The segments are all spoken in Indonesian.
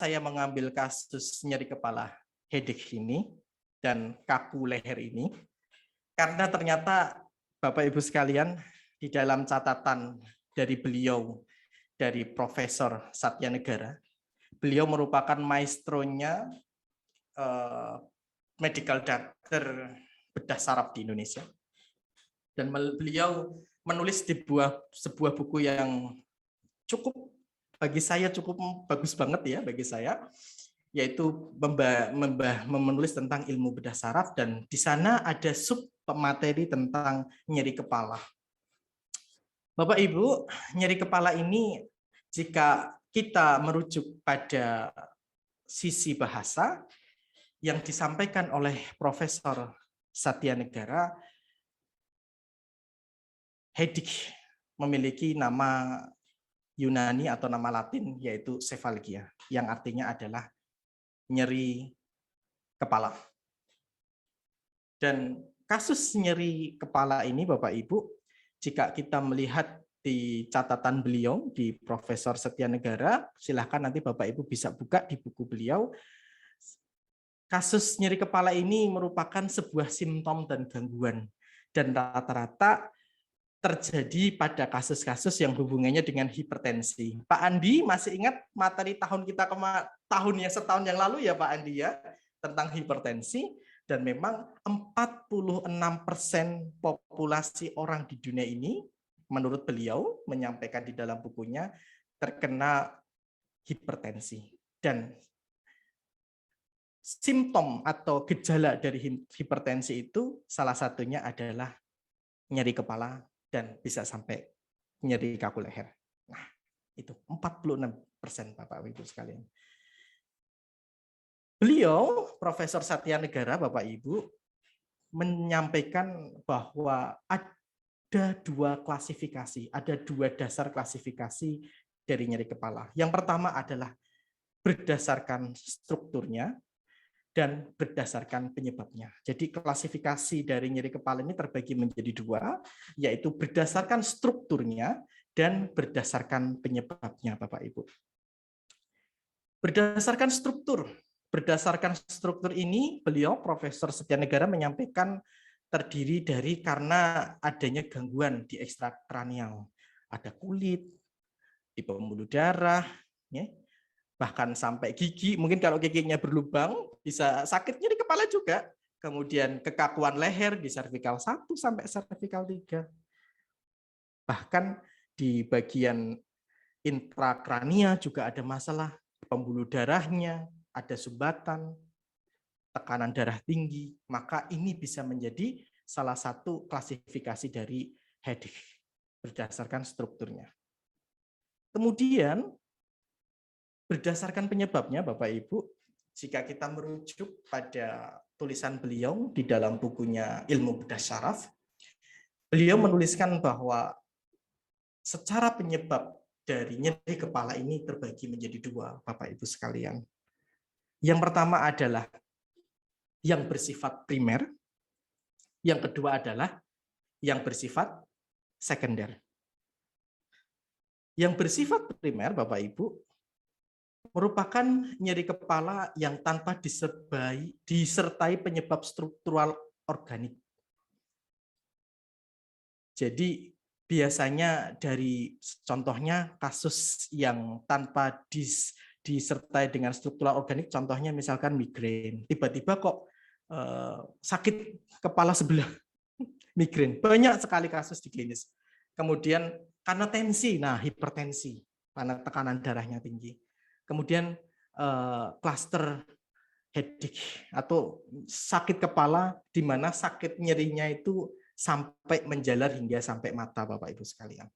saya mengambil kasus nyeri kepala headache ini dan kaku leher ini? Karena ternyata Bapak Ibu sekalian, di dalam catatan dari beliau, dari Profesor Satya Negara, beliau merupakan maestronya medical doctor bedah saraf di Indonesia. Dan beliau menulis di sebuah buku yang cukup, bagi saya cukup bagus banget ya bagi saya, yaitu menulis tentang ilmu bedah saraf, dan di sana ada sub materi tentang nyeri kepala. Bapak Ibu, nyeri kepala ini jika kita merujuk pada sisi bahasa yang disampaikan oleh Profesor Satya Negara, headache memiliki nama Yunani atau nama Latin yaitu cephalgia, yang artinya adalah nyeri kepala. Dan kasus nyeri kepala ini Bapak Ibu, jika kita melihat di catatan beliau di Profesor Satya Negara, silahkan nanti Bapak Ibu bisa buka di buku beliau. Kasus nyeri kepala ini merupakan sebuah simptom dan gangguan, dan rata-rata terjadi pada kasus-kasus yang hubungannya dengan hipertensi. Pak Andi masih ingat materi tahun kita setahun yang lalu ya Pak Andi ya, tentang hipertensi, dan memang 46% populasi orang di dunia ini menurut beliau menyampaikan di dalam bukunya terkena hipertensi. Dan simptom atau gejala dari hipertensi itu salah satunya adalah nyeri kepala dan bisa sampai nyeri kaku leher. Nah, itu 46% Bapak Ibu sekalian. Beliau, Profesor Satya Negara, Bapak Ibu, menyampaikan bahwa ada dua klasifikasi, ada dua dasar klasifikasi dari nyeri kepala. Yang pertama adalah berdasarkan strukturnya dan berdasarkan penyebabnya. Jadi klasifikasi dari nyeri kepala ini terbagi menjadi dua, yaitu berdasarkan strukturnya dan berdasarkan penyebabnya, Bapak Ibu. Berdasarkan struktur ini, beliau Profesor Satya Negara menyampaikan terdiri dari karena adanya gangguan di ekstrakranial. Ada kulit, di pembuluh darah, ya, bahkan sampai gigi, mungkin kalau giginya berlubang bisa sakitnya di kepala juga. Kemudian kekakuan leher di cervical 1 sampai cervical 3. Bahkan di bagian intrakrania juga ada masalah, pembuluh darahnya, ada sumbatan, tekanan darah tinggi, maka ini bisa menjadi salah satu klasifikasi dari headache berdasarkan strukturnya. Kemudian berdasarkan penyebabnya, Bapak Ibu, jika kita merujuk pada tulisan beliau di dalam bukunya Ilmu Bedah Syaraf, beliau menuliskan bahwa secara penyebab dari nyeri kepala ini terbagi menjadi dua, Bapak Ibu sekalian. Yang pertama adalah yang bersifat primer, yang kedua adalah yang bersifat sekunder. Yang bersifat primer, Bapak Ibu, merupakan nyeri kepala yang tanpa disertai penyebab struktural organik. Jadi biasanya dari contohnya kasus yang tanpa disertai dengan struktural organik, contohnya misalkan migrain, tiba-tiba kok sakit kepala sebelah, migrain, banyak sekali kasus di klinis. Kemudian karena tensi, nah hipertensi, karena tekanan darahnya tinggi. Kemudian klaster headache atau sakit kepala di mana sakit nyerinya itu sampai menjalar hingga sampai mata, Bapak Ibu sekalian.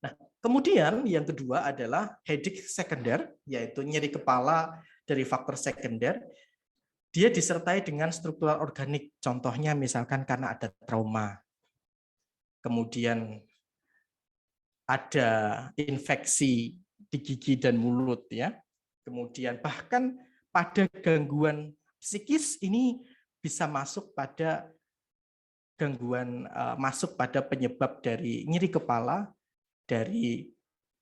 Nah, kemudian yang kedua adalah headache sekunder, yaitu nyeri kepala dari faktor sekunder. Dia disertai dengan struktural organik, contohnya misalkan karena ada trauma, kemudian ada infeksi di gigi dan mulut, ya. Kemudian bahkan pada gangguan psikis ini bisa masuk pada gangguan masuk pada penyebab dari nyeri kepala dari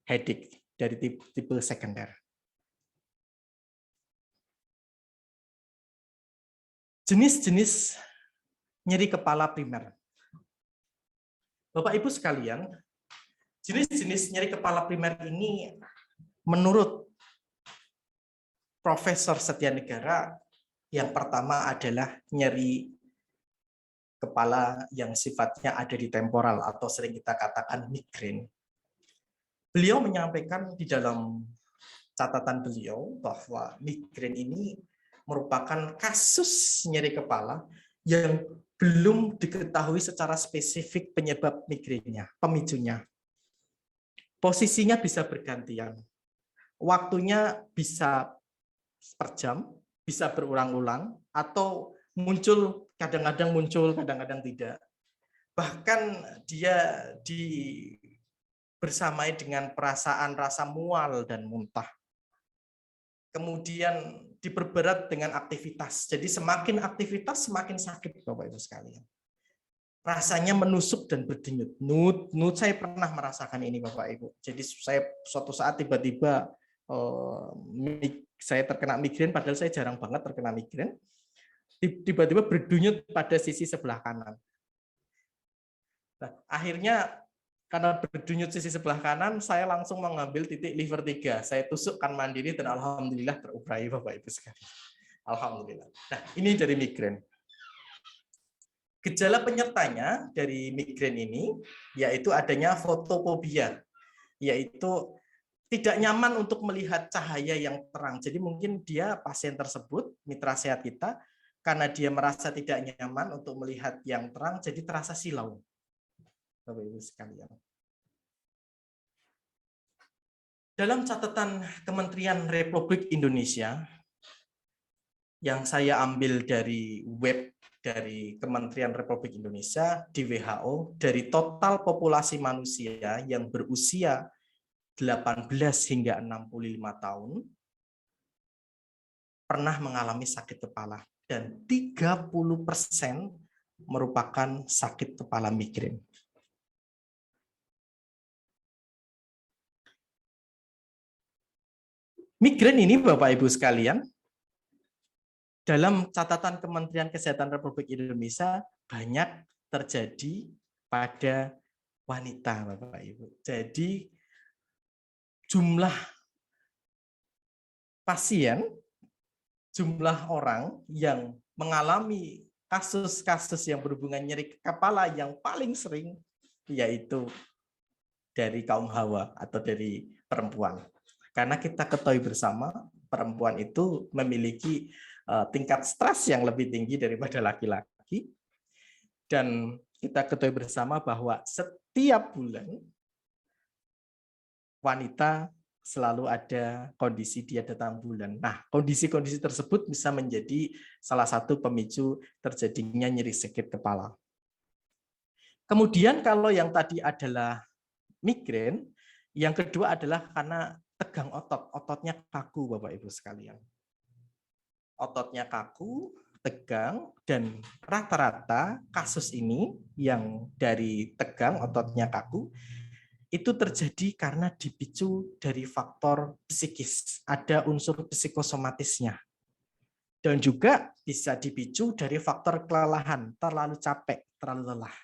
headache dari tipe sekunder. Jenis-jenis nyeri kepala primer. Bapak Ibu sekalian, jenis-jenis nyeri kepala primer ini menurut Profesor Setyanegara, yang pertama adalah nyeri kepala yang sifatnya ada di temporal atau sering kita katakan migrain. Beliau menyampaikan di dalam catatan beliau bahwa migrain ini merupakan kasus nyeri kepala yang belum diketahui secara spesifik penyebab migrainnya, pemicunya. Posisinya bisa bergantian. Waktunya bisa per jam, bisa berulang-ulang, atau muncul, kadang-kadang muncul, kadang-kadang tidak. Bahkan dia bersamai dengan perasaan rasa mual dan muntah. Kemudian diperberat dengan aktivitas. Jadi semakin aktivitas, semakin sakit, Bapak Ibu sekalian. Rasanya menusuk dan berdenyut. Nut saya pernah merasakan ini, Bapak Ibu. Jadi saya suatu saat tiba-tiba saya terkena migrain, padahal saya jarang banget terkena migrain. Tiba-tiba berdenyut pada sisi sebelah kanan. Nah, akhirnya karena berdenyut sisi sebelah kanan, saya langsung mengambil titik liver 3. Saya tusukkan mandiri dan alhamdulillah terurai, Bapak Ibu sekalian. Alhamdulillah. Nah, ini dari migrain. Gejala penyertanya dari migrain ini yaitu adanya fotofobia, yaitu tidak nyaman untuk melihat cahaya yang terang. Jadi mungkin dia pasien tersebut, mitra sehat kita, karena dia merasa tidak nyaman untuk melihat yang terang, jadi terasa silau. Bapak Ibu sekalian. Dalam catatan Kementerian Republik Indonesia, yang saya ambil dari web dari Kementerian Republik Indonesia di WHO, dari total populasi manusia yang berusia 18 hingga 65 tahun, pernah mengalami sakit kepala, dan 30% merupakan sakit kepala migrain. Migrain ini, Bapak Ibu sekalian, dalam catatan Kementerian Kesehatan Republik Indonesia banyak terjadi pada wanita, Bapak Ibu. Jadi jumlah pasien, jumlah orang yang mengalami kasus-kasus yang berhubungan nyeri kepala yang paling sering yaitu dari kaum Hawa atau dari perempuan. Karena kita ketahui bersama perempuan itu memiliki tingkat stres yang lebih tinggi daripada laki-laki. Dan kita ketahui bersama bahwa setiap bulan wanita selalu ada kondisi dia datang bulan. Nah, kondisi-kondisi tersebut bisa menjadi salah satu pemicu terjadinya nyeri sakit kepala. Kemudian kalau yang tadi adalah migrain, yang kedua adalah karena tegang otot, ototnya kaku, Bapak Ibu sekalian. Ototnya kaku, tegang, dan rata-rata kasus ini yang dari tegang, ototnya kaku, itu terjadi karena dipicu dari faktor psikis, ada unsur psikosomatisnya. Dan juga bisa dipicu dari faktor kelelahan, terlalu capek, terlalu lelah.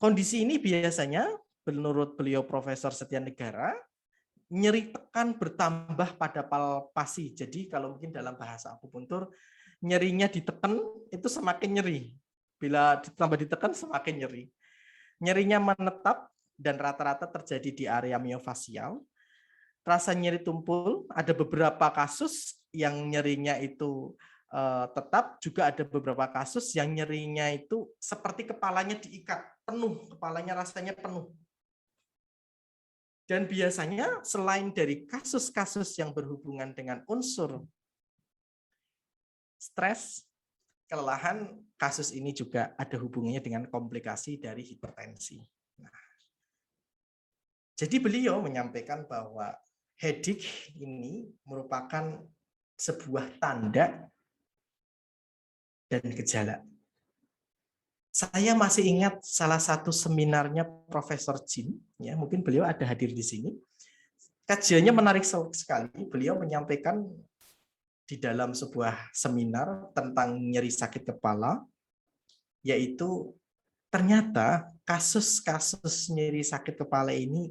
Kondisi ini biasanya, menurut beliau Profesor Setyanegara, nyeri tekan bertambah pada palpasi. Jadi kalau mungkin dalam bahasa akupuntur, nyerinya ditekan itu semakin nyeri. Bila ditambah ditekan semakin nyeri. Nyerinya menetap dan rata-rata terjadi di area miofasial. Rasa nyeri tumpul, ada beberapa kasus yang nyerinya itu tetap, juga ada beberapa kasus yang nyerinya itu seperti kepalanya diikat, penuh, kepalanya rasanya penuh. Dan biasanya selain dari kasus-kasus yang berhubungan dengan unsur stres, kelelahan, kasus ini juga ada hubungannya dengan komplikasi dari hipertensi. Nah, jadi beliau menyampaikan bahwa headache ini merupakan sebuah tanda dan gejala. Saya masih ingat salah satu seminarnya Profesor Jin, ya mungkin beliau ada hadir di sini. Kajiannya menarik sekali. Beliau menyampaikan di dalam sebuah seminar tentang nyeri sakit kepala, yaitu ternyata kasus-kasus nyeri sakit kepala ini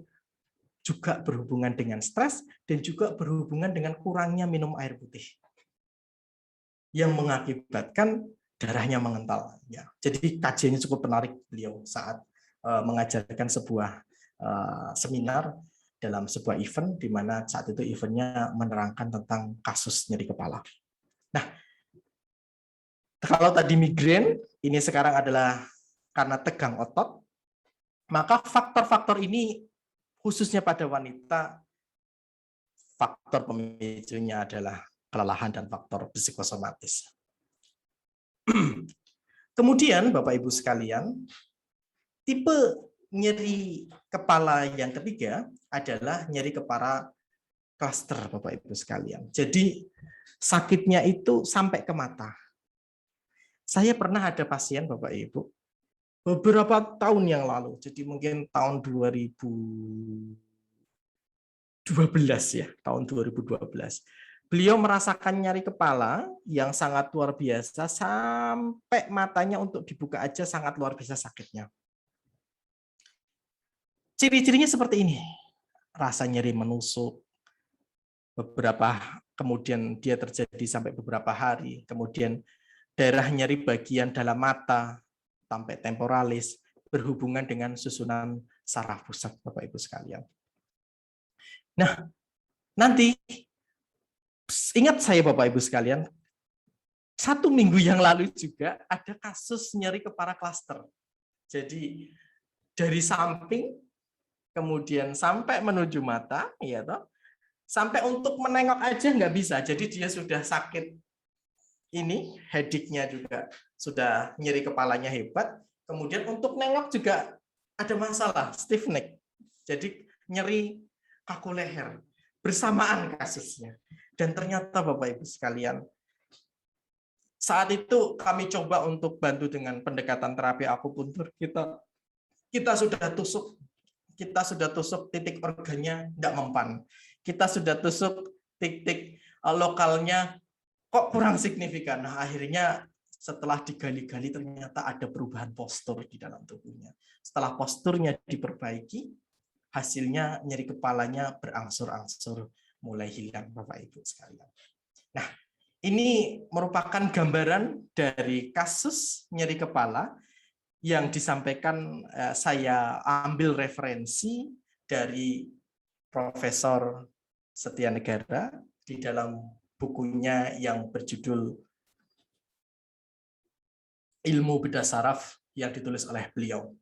juga berhubungan dengan stres dan juga berhubungan dengan kurangnya minum air putih yang mengakibatkan darahnya mengental. Ya, jadi kajiannya cukup menarik beliau saat mengajarkan sebuah seminar dalam sebuah event di mana saat itu eventnya menerangkan tentang kasus nyeri kepala. Nah, kalau tadi migrain, ini sekarang adalah karena tegang otot, maka faktor-faktor ini khususnya pada wanita, faktor pemicunya adalah kelelahan dan faktor psikosomatis. Kemudian, Bapak Ibu sekalian, tipe nyeri kepala yang ketiga adalah nyeri kepala klaster, Bapak Ibu sekalian. Jadi sakitnya itu sampai ke mata. Saya pernah ada pasien, Bapak Ibu, beberapa tahun yang lalu, jadi mungkin tahun 2012 ya, tahun 2012. Beliau merasakan nyeri kepala yang sangat luar biasa sampai matanya untuk dibuka aja sangat luar biasa sakitnya. Ciri-cirinya seperti ini. Rasa nyeri menusuk, kemudian dia terjadi sampai beberapa hari, kemudian daerah nyeri bagian dalam mata sampai temporalis berhubungan dengan susunan saraf pusat, Bapak Ibu sekalian. Nah, nanti ingat saya Bapak Ibu sekalian, 1 minggu yang lalu juga ada kasus nyeri kepala klaster. Jadi dari samping kemudian sampai menuju mata, ya toh, sampai untuk menengok aja nggak bisa. Jadi dia sudah sakit ini, headache-nya juga sudah nyeri kepalanya hebat. Kemudian untuk nengok juga ada masalah, stiff neck. Jadi nyeri kaku leher bersamaan kasusnya. Dan ternyata Bapak Ibu sekalian, saat itu kami coba untuk bantu dengan pendekatan terapi akupuntur. Kita sudah tusuk titik organnya tidak mempan. Kita sudah tusuk titik lokalnya kok kurang signifikan. Nah, akhirnya setelah digali-gali ternyata ada perubahan postur di dalam tubuhnya. Setelah posturnya diperbaiki, hasilnya nyeri kepalanya berangsur-angsur mulai hilang, Bapak Ibu sekalian. Nah, ini merupakan gambaran dari kasus nyeri kepala yang disampaikan, saya ambil referensi dari Profesor Setia Negara di dalam bukunya yang berjudul Ilmu Bedah Saraf yang ditulis oleh beliau.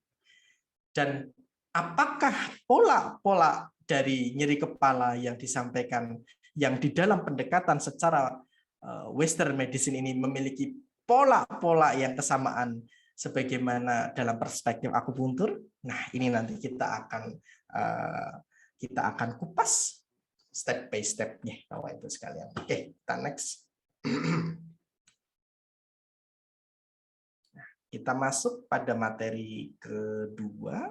Dan apakah pola-pola dari nyeri kepala yang disampaikan yang di dalam pendekatan secara Western medicine ini memiliki pola-pola yang kesamaan sebagaimana dalam perspektif akupuntur? Nah, ini nanti kita akan kupas step by step-nya, Bapak Ibu sekalian. Oke, kita next. Kita masuk pada materi kedua.